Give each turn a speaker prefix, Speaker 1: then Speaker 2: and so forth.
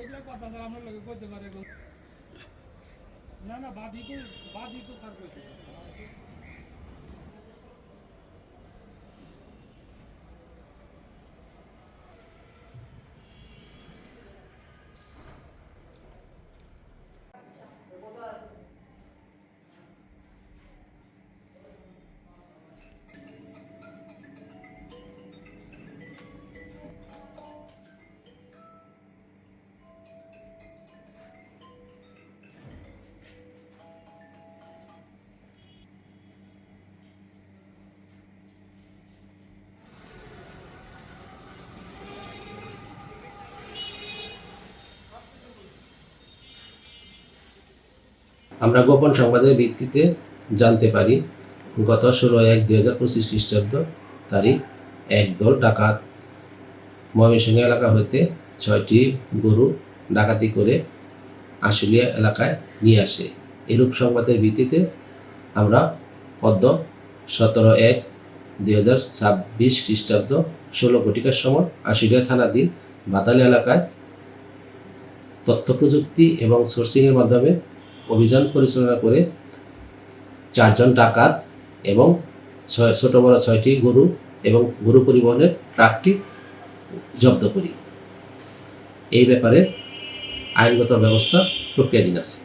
Speaker 1: এইটা কথা স্যার আমরা লোকে করতে পারে না না বাদই তো স্যার কইছে
Speaker 2: আমরা গোপন সংবাদের ভিত্তিতে জানতে পারি গত 16/1/2025 খ্রিস্টাব্দ তারিখ একদল ডাকাত ময়মনসিংহ এলাকা হইতে 6টি গরু ডাকাতি করে আশুলিয়া এলাকায় নিয়ে আসে। এরূপ সংবাদের ভিত্তিতে আমরা পদ্ম 17/1/2026 খ্রিস্টাব্দ 16 ঘটিকার সময় আশুলিয়া থানাধীন বাতালি এলাকায় তথ্য প্রযুক্তি এবং সোর্সিংয়ের মাধ্যমে অভিযান পরিচালনা করে 4 জন ডাকাত এবং ছোট বড় 6টি গরু এবং গরু পরিবহনের ট্রাকটি জব্দ করি। এই ব্যাপারে আইনগত ব্যবস্থা প্রক্রিয়াধীন আছে।